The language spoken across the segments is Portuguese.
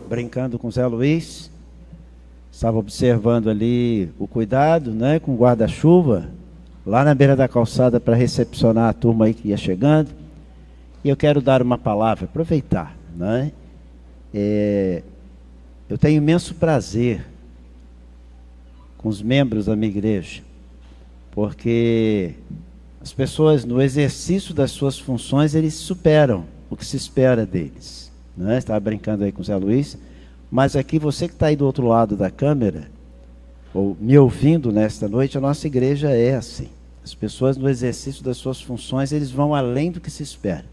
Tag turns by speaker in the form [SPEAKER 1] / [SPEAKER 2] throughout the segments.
[SPEAKER 1] Brincando com o Zé Luiz, estava observando ali o cuidado, né, com o guarda-chuva, lá na beira da calçada para recepcionar a turma aí que ia chegando. E eu quero dar uma palavra, aproveitar, né? Eu tenho imenso prazer com os membros da minha igreja, porque as pessoas, no exercício das suas funções, eles superam o que se espera deles, né? Estava brincando aí com o Zé Luiz, mas aqui você que está aí do outro lado da câmera, ou me ouvindo nesta noite, a nossa igreja é assim. As pessoas, no exercício das suas funções, eles vão além do que se espera.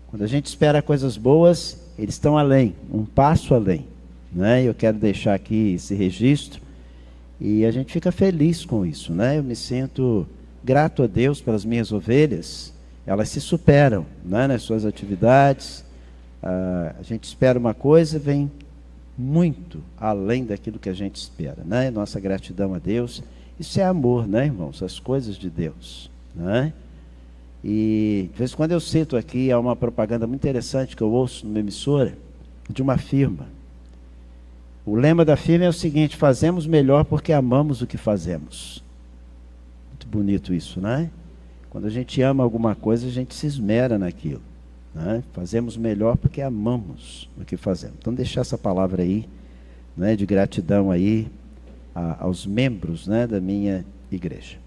[SPEAKER 1] Quando a gente espera coisas boas, eles estão além, um passo além, né? Eu quero deixar aqui esse registro, e a gente fica feliz com isso, né? Eu me sinto grato a Deus pelas minhas ovelhas. Elas se superam, né, nas suas atividades. A gente espera uma coisa, vem muito além daquilo que a gente espera, né? Nossa gratidão a Deus. Isso é amor, né, irmãos? As coisas de Deus, né? E de vez em quando eu cito aqui, há uma propaganda muito interessante que eu ouço numa emissora, de uma firma. O lema da firma é o seguinte: fazemos melhor porque amamos o que fazemos. Muito bonito isso, né? Quando a gente ama alguma coisa, a gente se esmera naquilo, né? Fazemos melhor porque amamos o que fazemos. Então, deixar essa palavra aí, né, de gratidão aí aos membros, né, da minha igreja.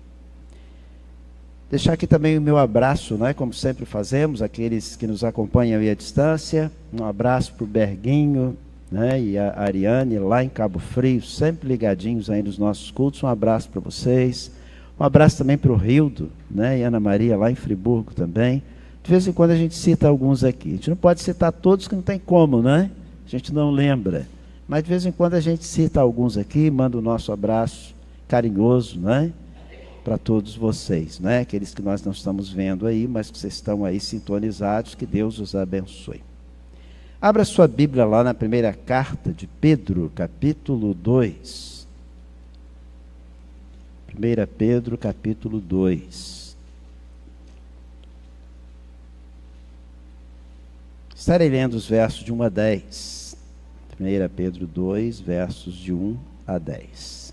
[SPEAKER 1] Deixar aqui também o meu abraço, né, como sempre fazemos, aqueles que nos acompanham aí à distância. Um abraço para o Berguinho, né, e a Ariane lá em Cabo Frio, sempre ligadinhos aí nos nossos cultos. Um abraço para vocês. Um abraço também para o Rildo, né, e Ana Maria lá em Friburgo também. De vez em quando a gente cita alguns aqui. A gente não pode citar todos, que não tem como, né? A gente não lembra. Mas de vez em quando a gente cita alguns aqui, manda o nosso abraço carinhoso, né, para todos vocês, né? Aqueles que nós não estamos vendo aí, mas que vocês estão aí sintonizados, que Deus os abençoe. Abra sua Bíblia lá na primeira carta de Pedro, capítulo 2. 1 Pedro, capítulo 2. Estarei lendo os versos de 1 a 10. 1 Pedro 2, versos de 1 a 10.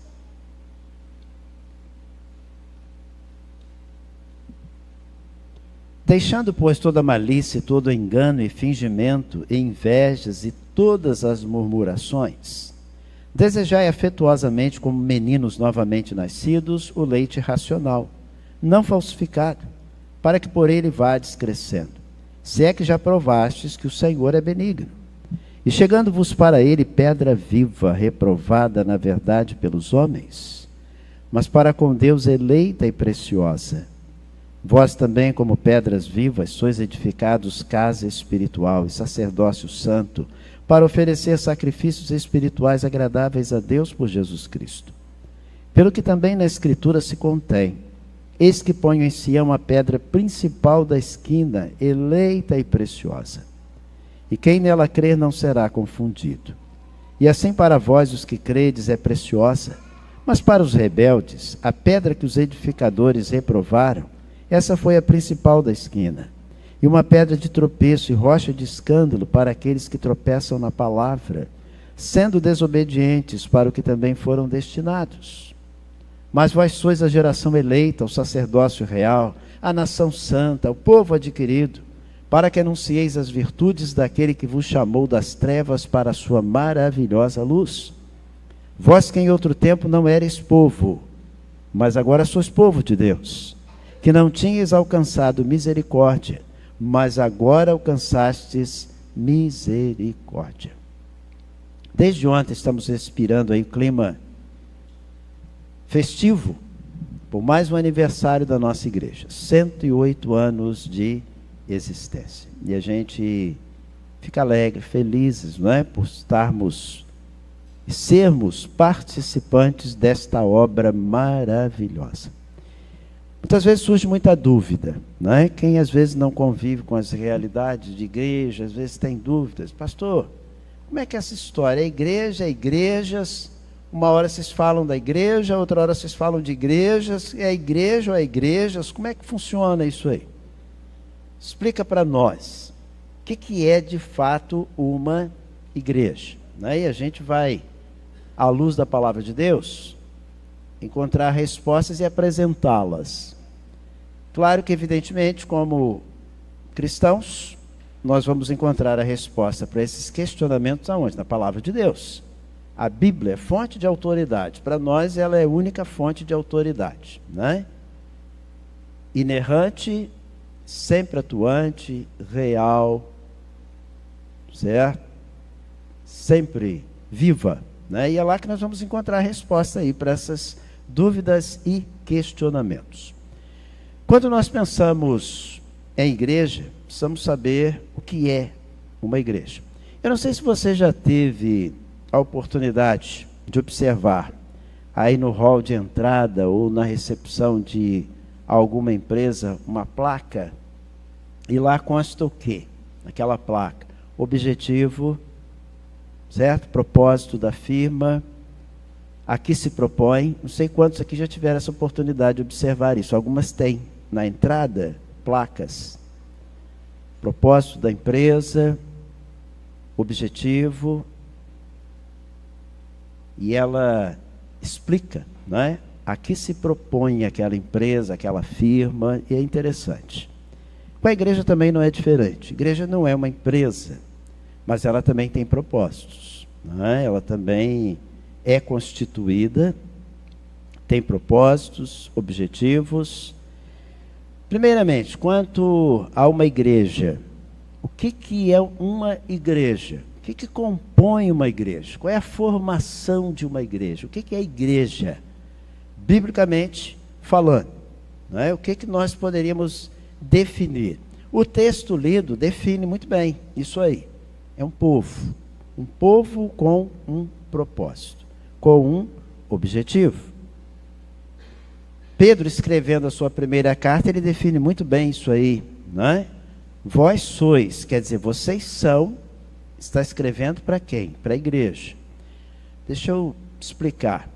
[SPEAKER 1] Deixando, pois, toda malícia, todo engano e fingimento, e invejas e todas as murmurações, desejai afetuosamente, como meninos novamente nascidos, o leite racional, não falsificado, para que por ele vades crescendo, se é que já provastes que o Senhor é benigno. E chegando-vos para ele pedra viva, reprovada na verdade pelos homens, mas para com Deus eleita e preciosa. Vós também, como pedras vivas, sois edificados casa espiritual e sacerdócio santo, para oferecer sacrifícios espirituais agradáveis a Deus por Jesus Cristo. Pelo que também na Escritura se contém: eis que ponho em Sião a pedra principal da esquina, eleita e preciosa. E quem nela crer não será confundido. E assim para vós, os que credes, é preciosa, mas para os rebeldes, a pedra que os edificadores reprovaram, essa foi a principal da esquina, e uma pedra de tropeço e rocha de escândalo para aqueles que tropeçam na palavra, sendo desobedientes para o que também foram destinados. Mas vós sois a geração eleita, o sacerdócio real, a nação santa, o povo adquirido, para que anuncieis as virtudes daquele que vos chamou das trevas para a sua maravilhosa luz. Vós que em outro tempo não erais povo, mas agora sois povo de Deus, que não tinhas alcançado misericórdia, mas agora alcançastes misericórdia. Desde ontem estamos respirando aí o clima festivo, por mais um aniversário da nossa igreja, 108 anos de existência. E a gente fica alegre, felizes, não é? Por estarmos e sermos participantes desta obra maravilhosa. Muitas vezes surge muita dúvida, não é? Quem às vezes não convive com as realidades de igreja, às vezes tem dúvidas. Pastor, como é que é essa história? É igreja, igrejas, uma hora vocês falam da igreja, outra hora vocês falam de igrejas, é igreja ou é igrejas, como é que funciona isso aí? Explica para nós. que é de fato uma igreja? E a gente vai, à luz da palavra de Deus, encontrar respostas e apresentá-las. Claro que, evidentemente, como cristãos, nós vamos encontrar a resposta para esses questionamentos aonde? Na palavra de Deus. A Bíblia é fonte de autoridade. Para nós, ela é a única fonte de autoridade, né? Inerrante, sempre atuante, real, certo? Sempre viva, né? E é lá que nós vamos encontrar a resposta aí para essas dúvidas e questionamentos. Quando nós pensamos em igreja, precisamos saber o que é uma igreja. Eu não sei se você já teve a oportunidade de observar aí no hall de entrada ou na recepção de alguma empresa uma placa, e lá consta o quê? Aquela placa: objetivo, certo? Propósito da firma, aqui se propõe. Não sei quantos aqui já tiveram essa oportunidade de observar isso. Algumas têm na entrada placas: propósito da empresa, objetivo, e ela explica, não é? A que se propõe aquela empresa, aquela firma, e é interessante. Com a igreja também não é diferente. A igreja não é uma empresa, mas ela também tem propósitos, não é? Ela também é constituída, tem propósitos, objetivos. Primeiramente, quanto a uma igreja, o que é uma igreja? O que compõe uma igreja? Qual é a formação de uma igreja? O que é a igreja? Biblicamente falando, não é? O que nós poderíamos definir? O texto lido define muito bem isso aí. É um povo com um propósito, com um objetivo. Pedro, escrevendo a sua primeira carta, ele define muito bem isso aí, não é? Vós sois, quer dizer, vocês são, está escrevendo para quem? Para a igreja. Deixa eu explicar.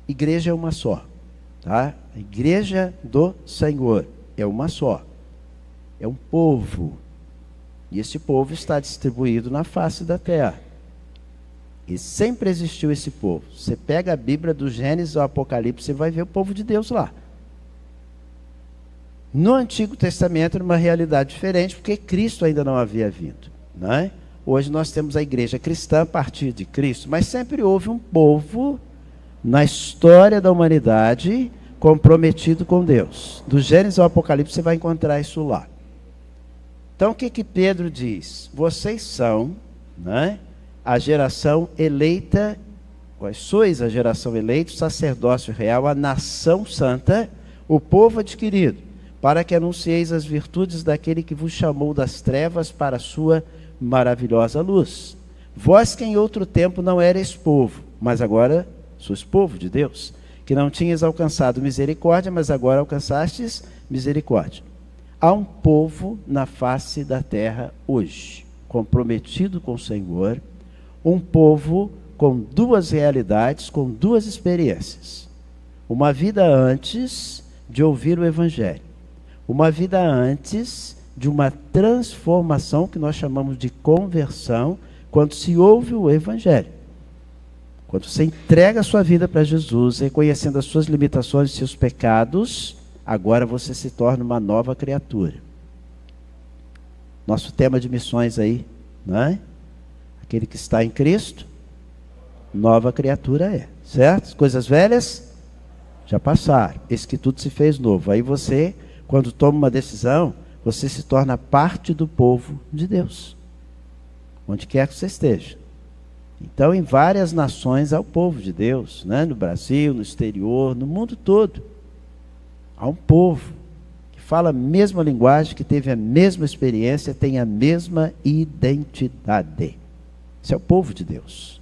[SPEAKER 1] Igreja é uma só, tá? A igreja do Senhor é uma só. É um povo. E esse povo está distribuído na face da terra. E sempre existiu esse povo. Você pega a Bíblia do Gênesis ao Apocalipse, você vai ver o povo de Deus lá. No Antigo Testamento era uma realidade diferente, porque Cristo ainda não havia vindo, não é? Hoje nós temos a igreja cristã a partir de Cristo, mas sempre houve um povo na história da humanidade comprometido com Deus. Do Gênesis ao Apocalipse você vai encontrar isso lá. Então o que Pedro diz? Vocês são, né, a geração eleita. Vós sois a geração eleita, o sacerdócio real, a nação santa, o povo adquirido, para que anuncieis as virtudes daquele que vos chamou das trevas para a sua maravilhosa luz. Vós que em outro tempo não erais povo, mas agora sois povo de Deus, que não tinhas alcançado misericórdia, mas agora alcançastes misericórdia. Há um povo na face da terra hoje, comprometido com o Senhor, um povo com duas realidades, com duas experiências. Uma vida antes de ouvir o Evangelho, uma vida antes de uma transformação que nós chamamos de conversão, quando se ouve o Evangelho. Quando você entrega a sua vida para Jesus, reconhecendo as suas limitações e seus pecados, agora você se torna uma nova criatura. Nosso tema de missões aí, não é? Aquele que está em Cristo, nova criatura é, certo? As coisas velhas já passaram, eis que tudo se fez novo. Aí você, quando toma uma decisão, você se torna parte do povo de Deus, onde quer que você esteja. Então, em várias nações há o povo de Deus, né? No Brasil, no exterior, no mundo todo. Há um povo que fala a mesma linguagem, que teve a mesma experiência, tem a mesma identidade. Esse é o povo de Deus.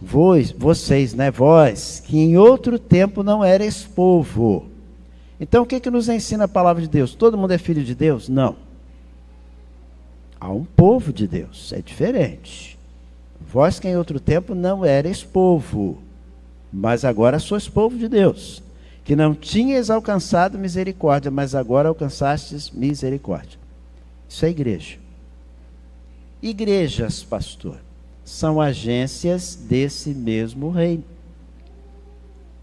[SPEAKER 1] Vocês, né? Vós, que em outro tempo não erais povo. Então, o que nos ensina a palavra de Deus? Todo mundo é filho de Deus? Não. Há um povo de Deus, é diferente. Vós que em outro tempo não erais povo, mas agora sois povo de Deus, que não tinhas alcançado misericórdia, mas agora alcançastes misericórdia. Isso é igreja. Igrejas, pastor, são agências desse mesmo reino,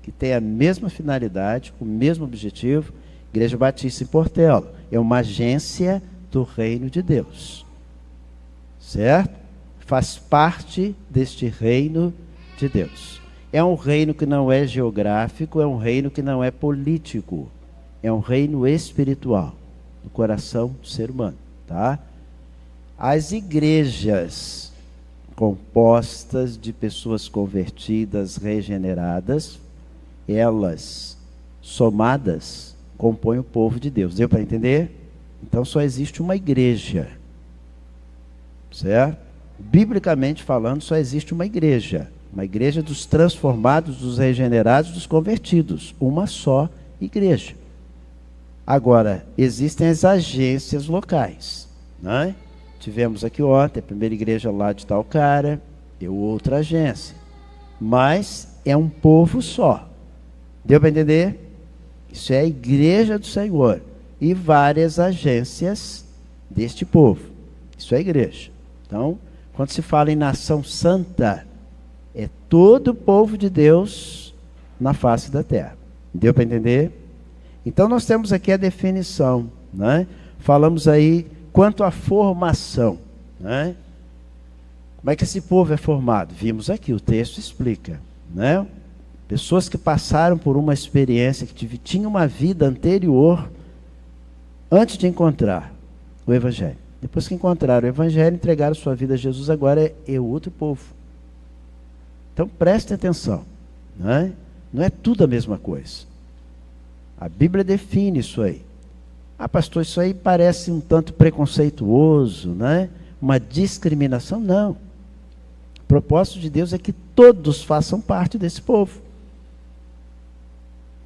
[SPEAKER 1] que tem a mesma finalidade, o mesmo objetivo. Igreja Batista em Portela é uma agência do reino de Deus, certo? Faz parte deste reino de Deus. É um reino que não é geográfico, é um reino que não é político, é um reino espiritual, do coração do ser humano, tá? As igrejas compostas de pessoas convertidas, regeneradas, elas, somadas, compõem o povo de Deus. Deu para entender? Então só existe uma igreja, certo? Biblicamente falando, só existe uma igreja dos transformados, dos regenerados, dos convertidos, uma só igreja. Agora, existem as agências locais, né? Tivemos aqui ontem a primeira igreja lá de tal cara, outra agência, mas é um povo só. Deu para entender? Isso é a igreja do Senhor e várias agências deste povo. Isso é a igreja. Então, quando se fala em nação santa, é todo o povo de Deus na face da terra. Deu para entender? Então, nós temos aqui a definição, né? Falamos aí quanto à formação, né? Como é que esse povo é formado? Vimos aqui, o texto explica, né? Pessoas que passaram por uma experiência, que tinham uma vida anterior, antes de encontrar o Evangelho. Depois que encontraram o Evangelho, entregaram sua vida a Jesus, agora é outro povo. Então prestem atenção, né? Não é tudo a mesma coisa. A Bíblia define isso aí. Ah, pastor, isso aí parece um tanto preconceituoso, né? Uma discriminação. Não. O propósito de Deus é que todos façam parte desse povo.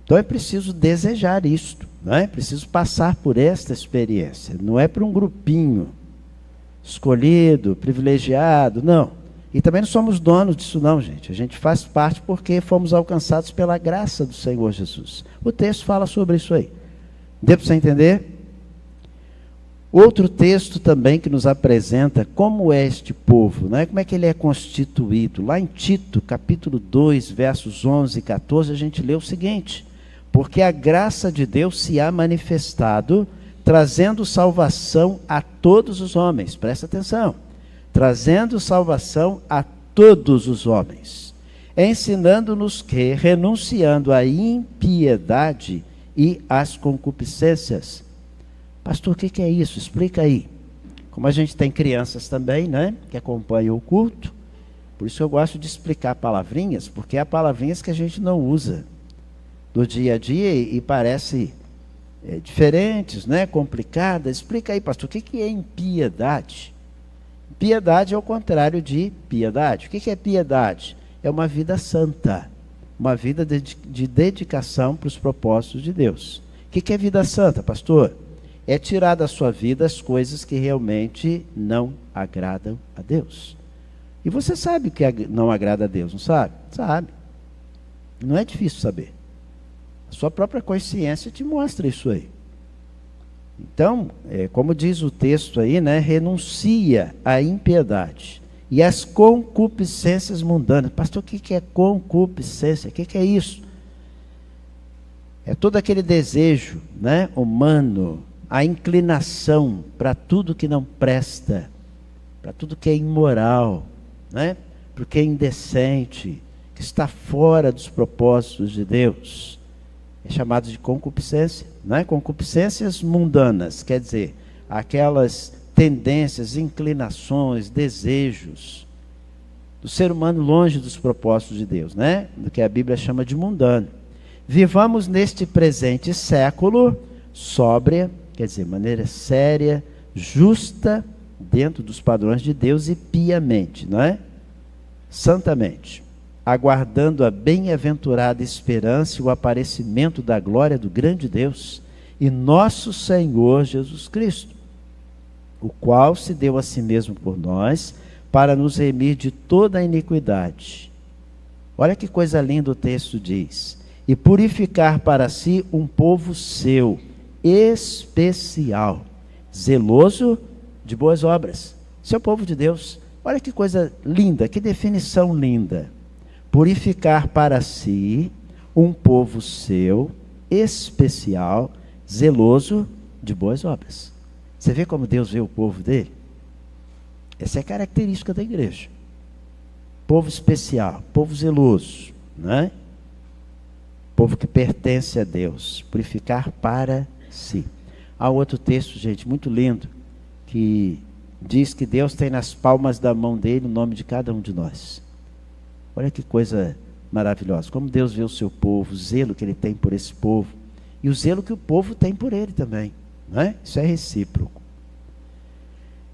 [SPEAKER 1] Então é preciso desejar isto, não é? Preciso passar por esta experiência. Não é para um grupinho escolhido, privilegiado, não. E também não somos donos disso não, gente. A gente faz parte porque fomos alcançados pela graça do Senhor Jesus. O texto fala sobre isso aí. Deu para você entender? Outro texto também que nos apresenta como é este povo, né? Como é que ele é constituído. Lá em Tito, capítulo 2, versos 11 e 14, a gente lê o seguinte: porque a graça de Deus se há manifestado, trazendo salvação a todos os homens. Presta atenção. Trazendo salvação a todos os homens, ensinando-nos que, renunciando à impiedade e às concupiscências. Pastor, o que é isso? Explica aí. Como a gente tem crianças também, né, que acompanham o culto, por isso eu gosto de explicar palavrinhas, porque há palavrinhas que a gente não usa do dia a dia e parece diferentes, né, complicadas. Explica aí, pastor, o que é impiedade? Piedade é o contrário de piedade. O que é piedade? É uma vida santa, uma vida de dedicação para os propósitos de Deus. O que é vida santa, pastor? É tirar da sua vida as coisas que realmente não agradam a Deus. E você sabe o que não agrada a Deus, não sabe? Sabe. Não é difícil saber. A sua própria consciência te mostra isso aí. Então, como diz o texto aí, né, renuncia à impiedade e às concupiscências mundanas. Pastor, o que é concupiscência? O que é isso? É todo aquele desejo, né, humano, a inclinação para tudo que não presta, para tudo que é imoral, né, para o que é indecente, que está fora dos propósitos de Deus. É chamado de concupiscência, né? Concupiscências mundanas, quer dizer, aquelas tendências, inclinações, desejos do ser humano longe dos propósitos de Deus, né? Do que a Bíblia chama de mundano. Vivamos neste presente século sóbria, quer dizer, maneira séria, justa, dentro dos padrões de Deus e piamente, não é? Santamente, aguardando a bem-aventurada esperança e o aparecimento da glória do grande Deus e nosso Senhor Jesus Cristo, o qual se deu a si mesmo por nós, para nos remir de toda a iniquidade. Olha que coisa linda o texto diz. E purificar para si um povo seu, especial, zeloso de boas obras. Esse é o povo de Deus. Olha que coisa linda, que definição linda. Purificar para si um povo seu, especial, zeloso de boas obras. Você vê como Deus vê o povo dele? Essa é a característica da igreja. Povo especial, povo zeloso, né? Povo que pertence a Deus. Purificar para si. Há outro texto, gente, muito lindo, que diz que Deus tem nas palmas da mão dele o nome de cada um de nós. Olha que coisa maravilhosa. Como Deus vê o seu povo, o zelo que ele tem por esse povo. E o zelo que o povo tem por ele também. Não é? Isso é recíproco.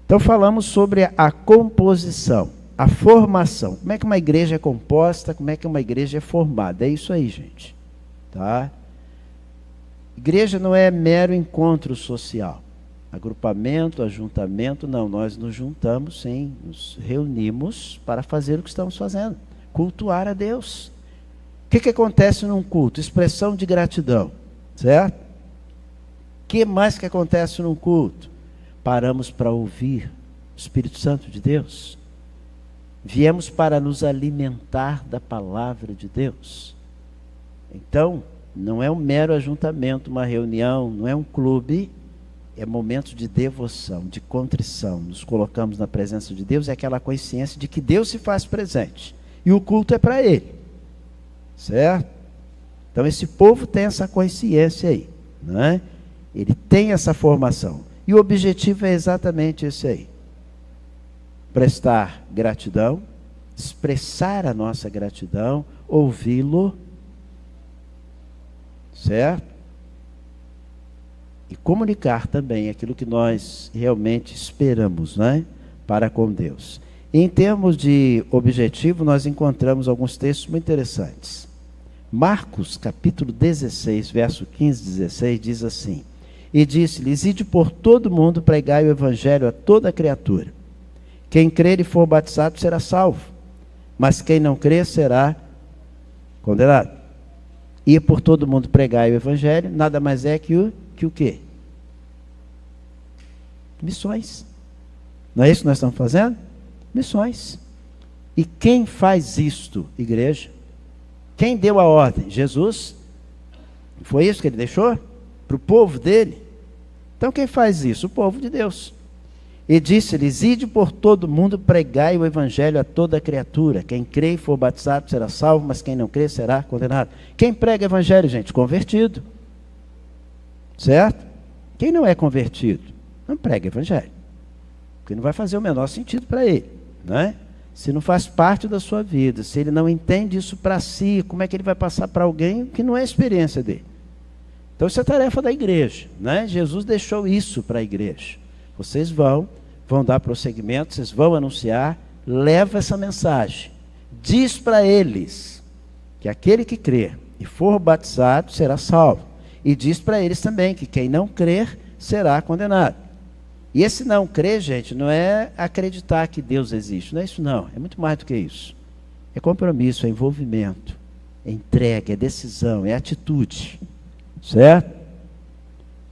[SPEAKER 1] Então falamos sobre a composição, a formação. Como é que uma igreja é composta, como é que uma igreja é formada. É isso aí, gente. Tá? Igreja não é mero encontro social. Agrupamento, ajuntamento, não. Nós nos juntamos, sim, nos reunimos para fazer o que estamos fazendo. Cultuar a Deus. O que acontece num culto? Expressão de gratidão, certo? O que mais que acontece num culto? Paramos para ouvir o Espírito Santo de Deus. Viemos para nos alimentar da palavra de Deus. Então, não é um mero ajuntamento, uma reunião, não é um clube, é momento de devoção, de contrição. Nos colocamos na presença de Deus, é aquela consciência de que Deus se faz presente. E o culto é para Ele. Certo? Então esse povo tem essa consciência aí. Não é? Ele tem essa formação. E o objetivo é exatamente esse aí. Prestar gratidão, expressar a nossa gratidão, ouvi-lo. Certo? E comunicar também aquilo que nós realmente esperamos, né, para com Deus. Em termos de objetivo, nós encontramos alguns textos muito interessantes. Marcos, capítulo 16, verso 15 e 16, diz assim: E disse-lhes, ide por todo mundo, pregai o evangelho a toda criatura. Quem crer e for batizado será salvo, mas quem não crer será condenado. Ir por todo mundo, pregai o evangelho, nada mais é que o quê? Missões. Não é isso que nós estamos fazendo? Missões. E quem faz isto, igreja? Quem deu a ordem? Jesus? Foi isso que ele deixou? Para o povo dele? Então quem faz isso? O povo de Deus. E disse-lhes, ide por todo mundo, pregai o evangelho a toda criatura. Quem crê e for batizado será salvo, mas quem não crê será condenado. Quem prega evangelho, gente? Convertido. Certo? Quem não é convertido, não prega evangelho. Porque não vai fazer o menor sentido para ele. Não é? Se não faz parte da sua vida, se ele não entende isso para si, como é que ele vai passar para alguém que não é a experiência dele? Então isso é tarefa da igreja. Né? Jesus deixou isso para a igreja. Vocês vão dar prosseguimento, vocês vão anunciar, leva essa mensagem. Diz para eles que aquele que crer e for batizado será salvo. E diz para eles também que quem não crer será condenado. E esse não crer, gente, não é acreditar que Deus existe. Não é isso não, é muito mais do que isso. É compromisso, é envolvimento, é entrega, é decisão, é atitude. Certo?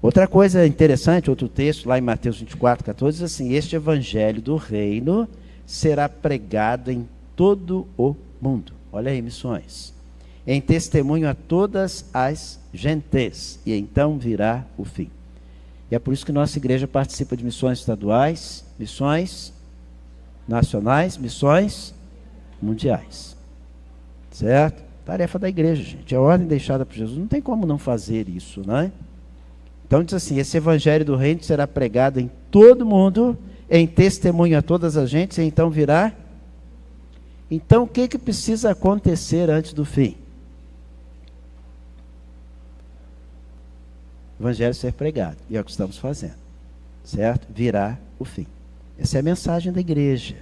[SPEAKER 1] Outra coisa interessante, outro texto, lá em Mateus 24, 14, diz assim, este evangelho do reino será pregado em todo o mundo. Olha aí, missões. Em testemunho a todas as gentes, e então virá o fim. E é por isso que nossa igreja participa de missões estaduais, missões nacionais, missões mundiais. Certo? Tarefa da igreja, gente. É a ordem deixada por Jesus. Não tem como não fazer isso, não é? Então diz assim, esse evangelho do reino será pregado em todo mundo, em testemunho a todas as gentes, e então virá. Então o que precisa acontecer antes do fim? O evangelho ser pregado, e é o que estamos fazendo, certo? Virá o fim. Essa é a mensagem da igreja.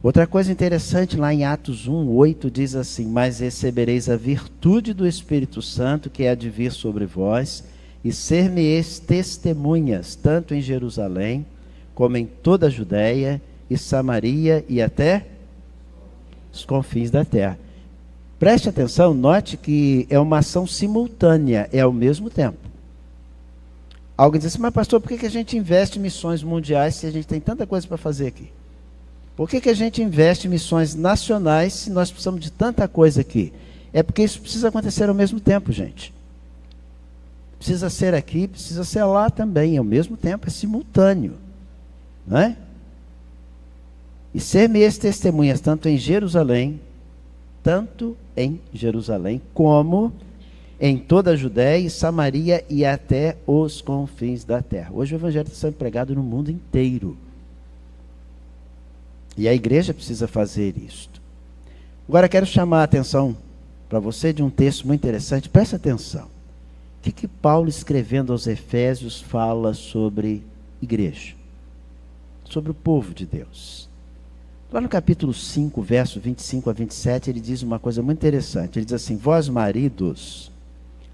[SPEAKER 1] Outra coisa interessante, lá em Atos 1:8 diz assim, mas recebereis a virtude do Espírito Santo, que há de vir sobre vós, e ser-me-eis testemunhas, tanto em Jerusalém, como em toda a Judéia, e Samaria, e até os confins da terra. Preste atenção, note que é uma ação simultânea, é ao mesmo tempo. Alguém diz assim, mas pastor, por que a gente investe em missões mundiais se a gente tem tanta coisa para fazer aqui? Por que a gente investe em missões nacionais se nós precisamos de tanta coisa aqui? É porque isso precisa acontecer ao mesmo tempo, gente. Precisa ser aqui, precisa ser lá também, ao mesmo tempo, é simultâneo. Não é? E ser meias testemunhas, tanto em Jerusalém, como em toda a Judéia e Samaria e até os confins da terra. Hoje o evangelho está sendo pregado no mundo inteiro. E a igreja precisa fazer isto. Agora quero chamar a atenção para você de um texto muito interessante. Presta atenção. O que Paulo, escrevendo aos Efésios, fala sobre igreja? Sobre o povo de Deus. Lá no capítulo 5, verso 25 a 27, ele diz uma coisa muito interessante. Ele diz assim, vós maridos,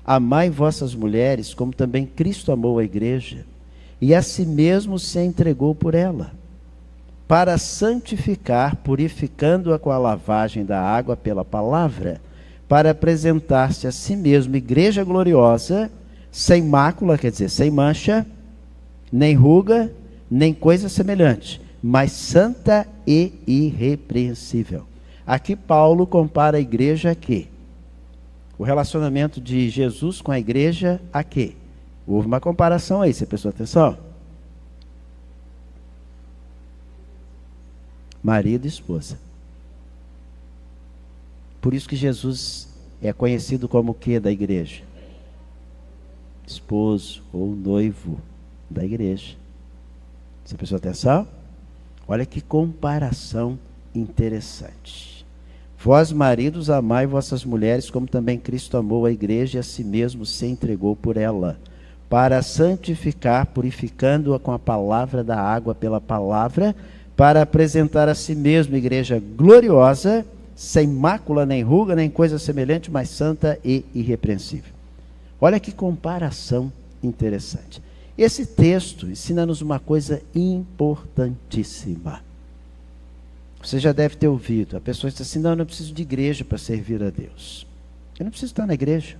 [SPEAKER 1] amai vossas mulheres, como também Cristo amou a igreja, e a si mesmo se entregou por ela, para santificar, purificando-a com a lavagem da água pela palavra, para apresentar-se a si mesmo igreja gloriosa, sem mácula, quer dizer, sem mancha, nem ruga, nem coisa semelhante, mas santa e irrepreensível. Aqui Paulo compara a igreja a quê? O relacionamento de Jesus com a igreja a quê? Houve uma comparação aí, você prestou atenção? Marido e esposa. Por isso que Jesus é conhecido como o quê da igreja? Esposo ou noivo da igreja. Você prestou atenção? Olha que comparação interessante. Vós, maridos, amai vossas mulheres, como também Cristo amou a igreja e a si mesmo se entregou por ela, para santificar, purificando-a com a palavra da água pela palavra, para apresentar a si mesmo igreja gloriosa, sem mácula, nem ruga, nem coisa semelhante, mas santa e irrepreensível. Olha que comparação interessante. Esse texto ensina-nos uma coisa importantíssima. Você já deve ter ouvido, a pessoa diz assim, não, eu não preciso de igreja para servir a Deus. Eu não preciso estar na igreja.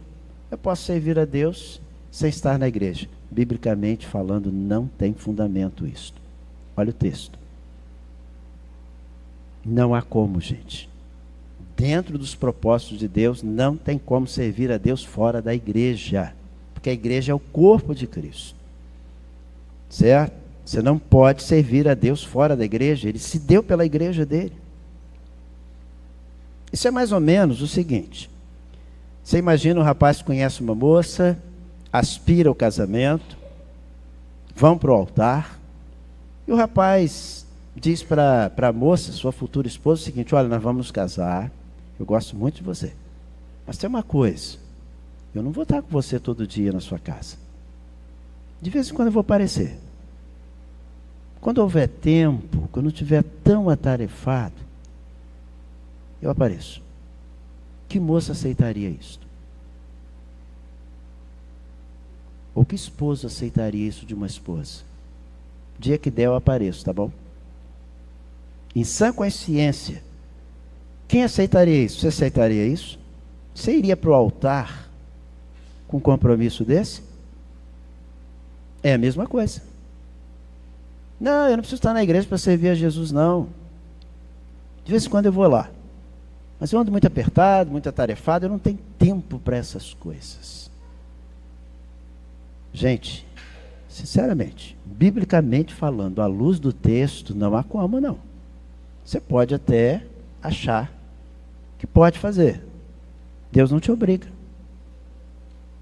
[SPEAKER 1] Eu posso servir a Deus sem estar na igreja. Biblicamente falando, não tem fundamento isto. Olha o texto. Não há como, gente. Dentro dos propósitos de Deus, não tem como servir a Deus fora da igreja. Porque a igreja é o corpo de Cristo. Certo? Você não pode servir a Deus fora da igreja. Ele se deu pela igreja dele. Isso é mais ou menos o seguinte. Você imagina um rapaz que conhece uma moça, aspira ao casamento, vão para o altar, e o rapaz diz para a moça, sua futura esposa, o seguinte, olha, nós vamos nos casar, eu gosto muito de você, mas tem uma coisa, eu não vou estar com você todo dia na sua casa. De vez em quando eu vou aparecer. Quando houver tempo, quando eu não estiver tão atarefado, eu apareço. Que moça aceitaria isto? Ou que esposo aceitaria isso de uma esposa? Dia que der eu apareço, tá bom? Em sã consciência, quem aceitaria isso? Você aceitaria isso? Você iria para o altar com um compromisso desse? É a mesma coisa. Não, eu não preciso estar na igreja para servir a Jesus, não. De vez em quando eu vou lá. Mas eu ando muito apertado, muito atarefado, eu não tenho tempo para essas coisas. Gente, sinceramente, biblicamente falando, à luz do texto, não há como não. Você pode até achar que pode fazer. Deus não te obriga.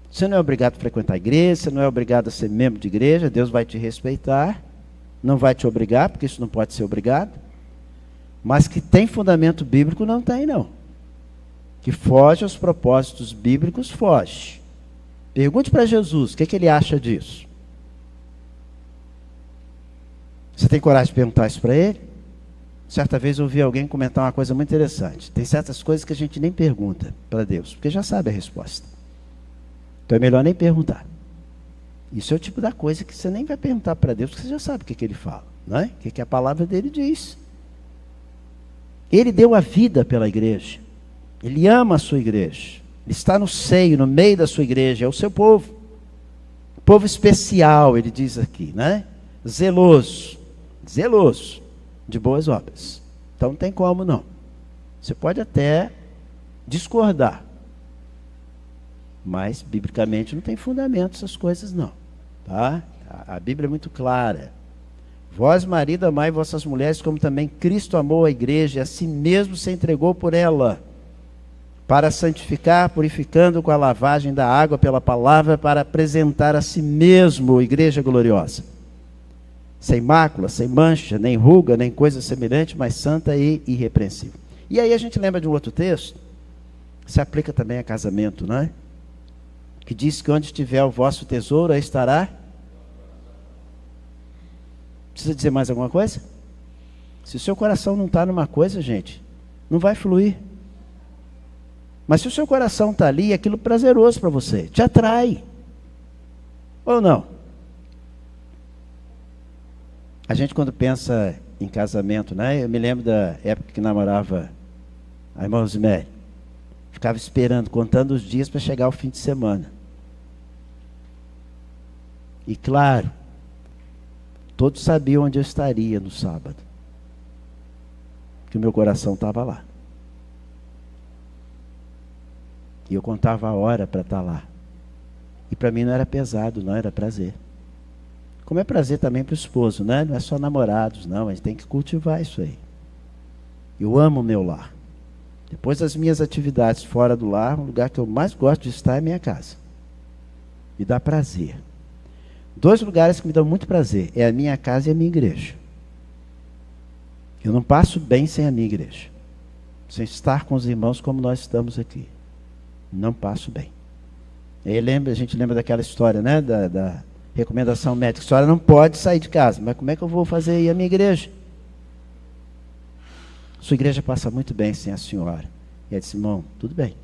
[SPEAKER 1] Você não é obrigado a frequentar a igreja, você não é obrigado a ser membro de igreja, Deus vai te respeitar, não vai te obrigar, porque isso não pode ser obrigado, mas que tem fundamento bíblico, não tem não. Que foge aos propósitos bíblicos, foge. Pergunte para Jesus, o que ele acha disso? Você tem coragem de perguntar isso para ele? Certa vez eu ouvi alguém comentar uma coisa muito interessante. Tem certas coisas que a gente nem pergunta para Deus, porque já sabe a resposta. Então é melhor nem perguntar. Isso é o tipo da coisa que você nem vai perguntar para Deus, porque você já sabe o que ele fala, não é? O que a palavra dele diz. Ele deu a vida pela igreja. Ele ama a sua igreja. Ele está no seio, no meio da sua igreja, é o seu povo. Povo especial, ele diz aqui, né? Zeloso, zeloso de boas obras. Então não tem como não. Você pode até discordar, mas biblicamente não tem fundamento essas coisas não, tá? A Bíblia é muito clara. Vós, marido, amai vossas mulheres, como também Cristo amou a igreja e a si mesmo se entregou por ela, para santificar, purificando com a lavagem da água pela palavra, para apresentar a si mesmo, igreja gloriosa, sem mácula, sem mancha, nem ruga, nem coisa semelhante, mas santa e irrepreensível. E aí a gente lembra de um outro texto, que se aplica também a casamento, né? Que diz que onde estiver o vosso tesouro, aí estará. Precisa dizer mais alguma coisa? Se o seu coração não está numa coisa, gente, não vai fluir. Mas se o seu coração está ali, é aquilo prazeroso para você, te atrai. Ou não? A gente quando pensa em casamento, né? Eu me lembro da época que namorava a irmã Rosemary. Ficava esperando, contando os dias para chegar o fim de semana. E claro, todos sabiam onde eu estaria no sábado. Que o meu coração estava lá. E eu contava a hora para estar lá. E para mim não era pesado, não, era prazer. Como é prazer também para o esposo, né? Não é só namorados, não. A gente tem que cultivar isso aí. Eu amo o meu lar. Depois das minhas atividades fora do lar, o lugar que eu mais gosto de estar é a minha casa. Me dá prazer. 2 lugares que me dão muito prazer. É a minha casa e a minha igreja. Eu não passo bem sem a minha igreja. Sem estar com os irmãos como nós estamos aqui. Não passo bem. E aí a gente lembra daquela história, né? Da recomendação médica. A senhora não pode sair de casa. Mas como é que eu vou fazer aí a minha igreja? Sua igreja passa muito bem sem a senhora. E ela disse, irmão, tudo bem.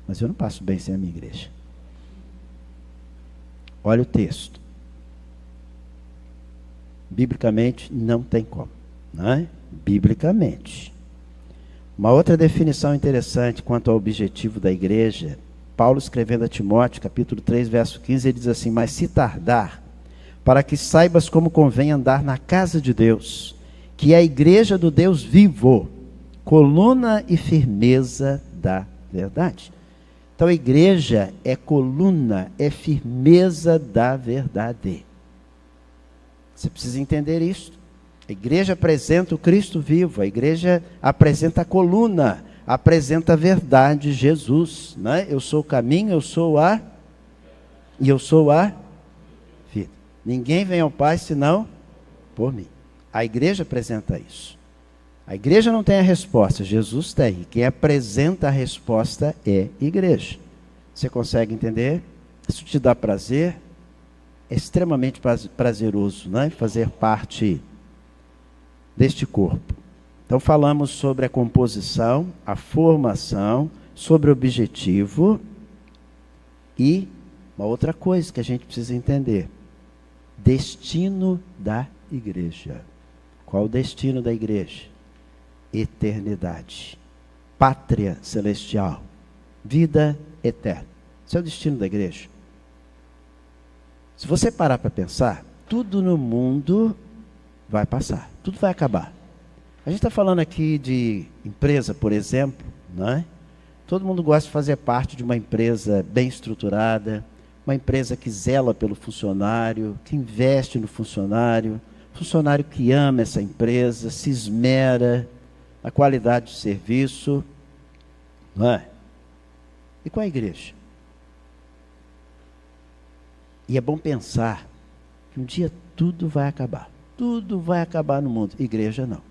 [SPEAKER 1] Mas eu não passo bem sem a minha igreja. Olha o texto. Biblicamente não tem como. Não é? Biblicamente. Uma outra definição interessante quanto ao objetivo da igreja, Paulo escrevendo a Timóteo, capítulo 3, verso 15, ele diz assim, mas se tardar, para que saibas como convém andar na casa de Deus, que é a igreja do Deus vivo, coluna e firmeza da verdade. Então a igreja é coluna, é firmeza da verdade. Você precisa entender isso. A igreja apresenta o Cristo vivo, a igreja apresenta a coluna, apresenta a verdade, Jesus, né? Eu sou o caminho, eu sou a vida. Ninguém vem ao Pai senão por mim. A igreja apresenta isso. A igreja não tem a resposta, Jesus tem. E quem apresenta a resposta é a igreja. Você consegue entender? Isso te dá prazer? É extremamente prazeroso, né? Fazer parte deste corpo. Então falamos sobre a composição, a formação, sobre o objetivo e uma outra coisa que a gente precisa entender: destino da igreja. Qual o destino da igreja? Eternidade, pátria celestial, vida eterna. Esse é o destino da igreja. Se você parar para pensar, tudo no mundo vai passar, tudo vai acabar. A gente está falando aqui de empresa, por exemplo, não é? Todo mundo gosta de fazer parte de uma empresa bem estruturada, uma empresa que zela pelo funcionário, que investe no funcionário, funcionário que ama essa empresa, se esmera na qualidade de serviço, não é? E com a igreja? E é bom pensar que um dia tudo vai acabar. Tudo vai acabar no mundo. Igreja não.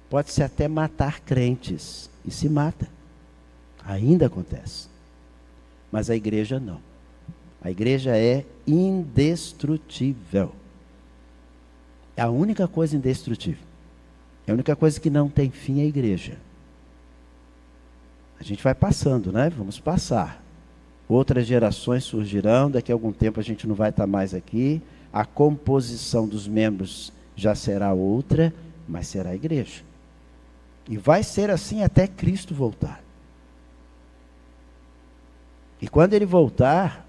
[SPEAKER 1] Pode-se até matar crentes. E se mata. Ainda acontece. Mas a igreja não. A igreja é indestrutível. É a única coisa indestrutível. É a única coisa que não tem fim é a igreja. A gente vai passando, né? Vamos passar. Outras gerações surgirão, daqui a algum tempo a gente não vai estar mais aqui, a composição dos membros já será outra, mas será a igreja. E vai ser assim até Cristo voltar. E quando ele voltar,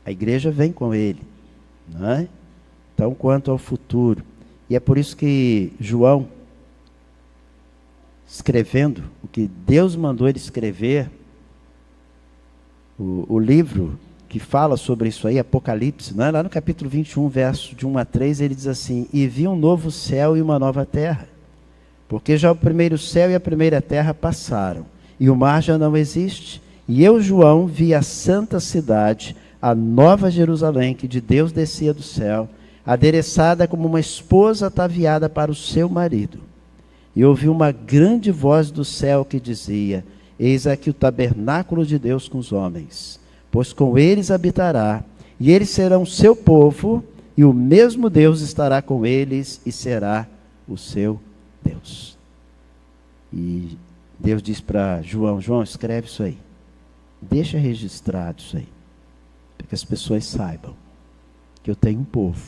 [SPEAKER 1] A igreja vem com ele, não é? Então, quanto ao futuro, e é por isso que João, escrevendo o que Deus mandou ele escrever, o livro que fala sobre isso aí, Apocalipse, não é? Lá no capítulo 21, verso de 1 a 3, ele diz assim: e vi um novo céu e uma nova terra, porque já o primeiro céu e a primeira terra passaram, e o mar já não existe. E eu, João, vi a santa cidade, a nova Jerusalém, que de Deus descia do céu, adereçada como uma esposa ataviada para o seu marido. E ouvi uma grande voz do céu que dizia: eis aqui o tabernáculo de Deus com os homens, pois com eles habitará, e eles serão seu povo, e o mesmo Deus estará com eles e será o seu Deus. E Deus diz para João: João, escreve isso aí, deixa registrado isso aí, para que as pessoas saibam que eu tenho um povo,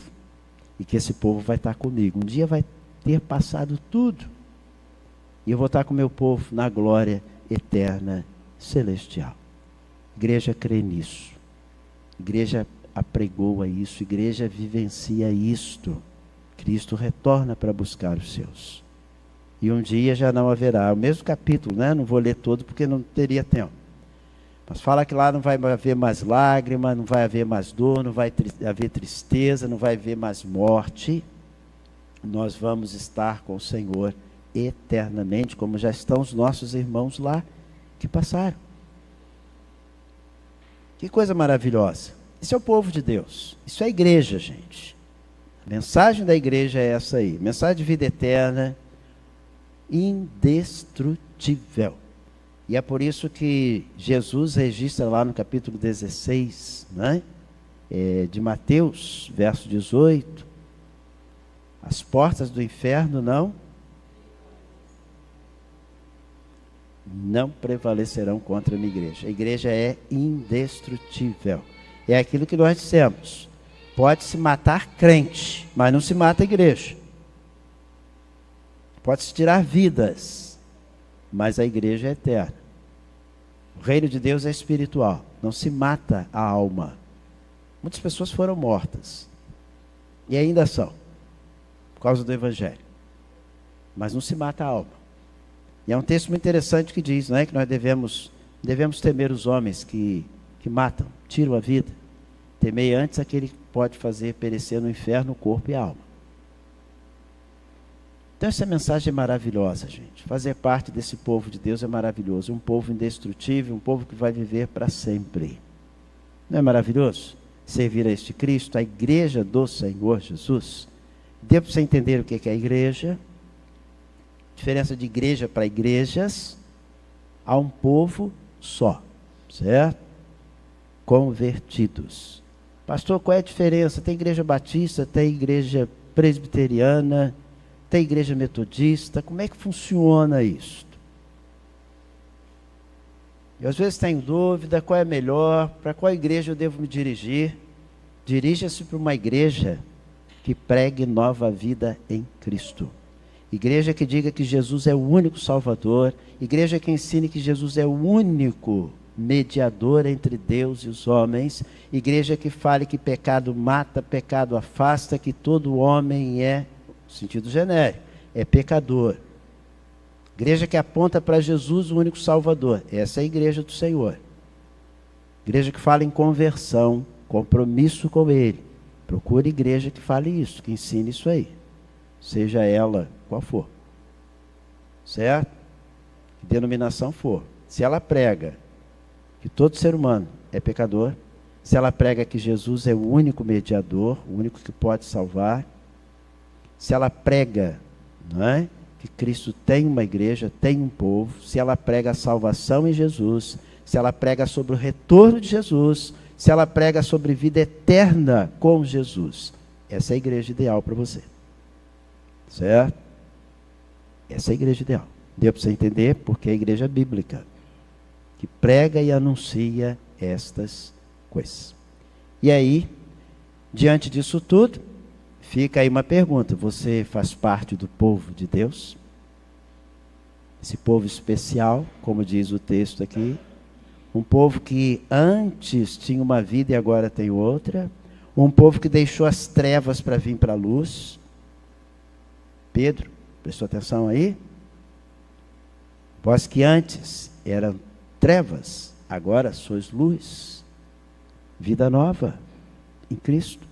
[SPEAKER 1] e que esse povo vai estar comigo. Um dia vai ter passado tudo, e eu vou estar com o meu povo na glória eterna, celestial. Igreja crê nisso. Igreja apregoa isso. Igreja vivencia isto. Cristo retorna para buscar os seus. E um dia já não haverá. O mesmo capítulo, né? Não vou ler todo porque não teria tempo. Mas fala que lá não vai haver mais lágrima, não vai haver mais dor, não vai haver tristeza, não vai haver mais morte. Nós vamos estar com o Senhor eternamente, como já estão os nossos irmãos lá que passaram. Que coisa maravilhosa. Isso é o povo de Deus. Isso é a igreja, gente. A mensagem da igreja é essa aí. Mensagem de vida eterna, indestrutível. E é por isso que Jesus registra lá no capítulo 16, né? De Mateus, verso 18. As portas do inferno não prevalecerão contra a minha igreja. A igreja é indestrutível. É aquilo que nós dissemos. Pode-se matar crente, mas não se mata a igreja. Pode-se tirar vidas, mas a igreja é eterna. O reino de Deus é espiritual. Não se mata a alma. Muitas pessoas foram mortas. E ainda são. Por causa do evangelho. Mas não se mata a alma. E é um texto muito interessante que diz, não é, que nós devemos temer os homens que matam, tiram a vida. Temei antes aquele que pode fazer perecer no inferno o corpo e a alma. Então essa mensagem é maravilhosa, gente. Fazer parte desse povo de Deus é maravilhoso. Um povo indestrutível, um povo que vai viver para sempre. Não é maravilhoso? Servir a este Cristo, a igreja do Senhor Jesus. Deu para você entender o que é a igreja? Diferença de igreja para igrejas. Há um povo só, certo? Convertidos. Pastor, qual é a diferença? Tem igreja batista, tem igreja presbiteriana, tem igreja metodista. Como é que funciona isso? Eu às vezes tenho dúvida, qual é melhor, para qual igreja eu devo me dirigir? Dirija-se para uma igreja que pregue nova vida em Cristo. Igreja que diga que Jesus é o único Salvador. Igreja que ensine que Jesus é o único mediador entre Deus e os homens. Igreja que fale que pecado mata, pecado afasta, que todo homem é, no sentido genérico, é pecador. Igreja que aponta para Jesus, o único Salvador. Essa é a igreja do Senhor. Igreja que fala em conversão, compromisso com Ele. Procure igreja que fale isso, que ensine isso aí. Seja ela qual for. Certo? Que denominação for. Se ela prega que todo ser humano é pecador, se ela prega que Jesus é o único mediador, o único que pode salvar, se ela prega, não é, que Cristo tem uma igreja, tem um povo, se ela prega a salvação em Jesus, se ela prega sobre o retorno de Jesus, se ela prega sobre vida eterna com Jesus, essa é a igreja ideal para você. Certo? Essa é a igreja ideal. Deu para você entender? Porque é a igreja bíblica que prega e anuncia estas coisas. E aí, diante disso tudo, fica aí uma pergunta: você faz parte do povo de Deus? Esse povo especial, como diz o texto aqui, Um povo que antes tinha uma vida e agora tem outra. Um povo que deixou as trevas para vir para a luz. Pedro, prestou atenção aí? Vós que antes eram trevas, agora sois luz. Vida nova em Cristo.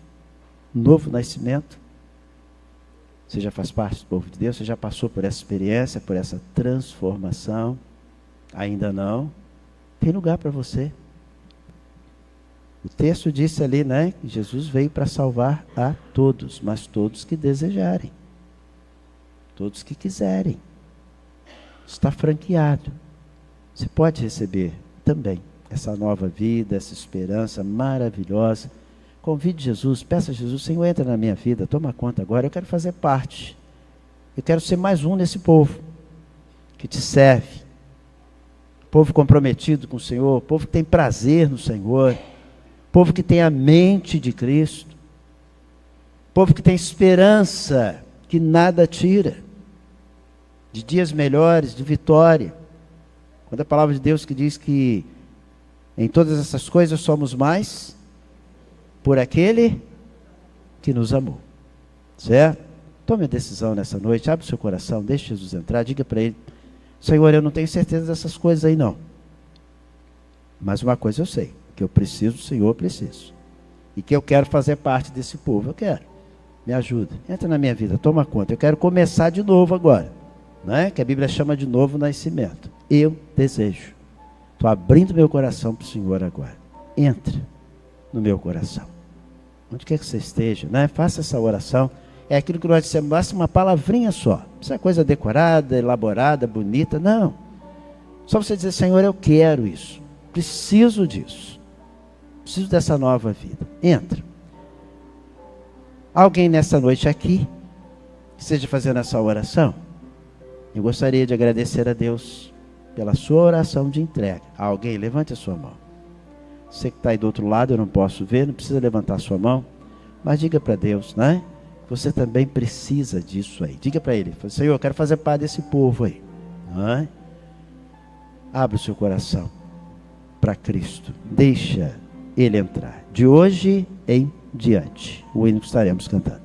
[SPEAKER 1] Novo nascimento. Você já faz parte do povo de Deus? Você já passou por essa experiência, por essa transformação? Ainda não? Tem lugar para você. O texto disse ali, né, que Jesus veio para salvar a todos, mas todos que desejarem. Todos que quiserem. Está franqueado. Você pode receber também essa nova vida, essa esperança maravilhosa. Convide Jesus, peça a Jesus, Senhor, entra na minha vida, toma conta agora, eu quero fazer parte. Eu quero ser mais um nesse povo que te serve. Povo comprometido com o Senhor, povo que tem prazer no Senhor, povo que tem a mente de Cristo, povo que tem esperança, que nada tira, de dias melhores, de vitória. Quando a palavra de Deus que diz que em todas essas coisas somos mais por aquele que nos amou. Certo? Tome a decisão nessa noite, abre o seu coração, deixe Jesus entrar, diga para ele, Senhor, eu não tenho certeza dessas coisas aí não. Mas uma coisa eu sei, que eu preciso do Senhor, eu preciso. E que eu quero fazer parte desse povo, eu quero. Me ajuda, entra na minha vida, toma conta. Eu quero começar de novo agora, né? Que a Bíblia chama de novo nascimento. Eu desejo. Estou abrindo meu coração para o Senhor agora. Entra no meu coração. Onde quer que você esteja, né? Faça essa oração. É aquilo que nós dissemos, basta uma palavrinha só. Não precisa coisa decorada, elaborada, bonita, não. Só você dizer, Senhor, eu quero isso. Preciso disso. Preciso dessa nova vida. Entra. Alguém nessa noite aqui, que esteja fazendo essa oração, eu gostaria de agradecer a Deus pela sua oração de entrega. Alguém, levante a sua mão. Você que está aí do outro lado, eu não posso ver, não precisa levantar a sua mão, mas diga para Deus, né? Você também precisa disso aí. Diga para Ele, Senhor, eu quero fazer parte desse povo aí. Não é? Abre o seu coração para Cristo. Deixa Ele entrar. De hoje em diante, o hino que estaremos cantando.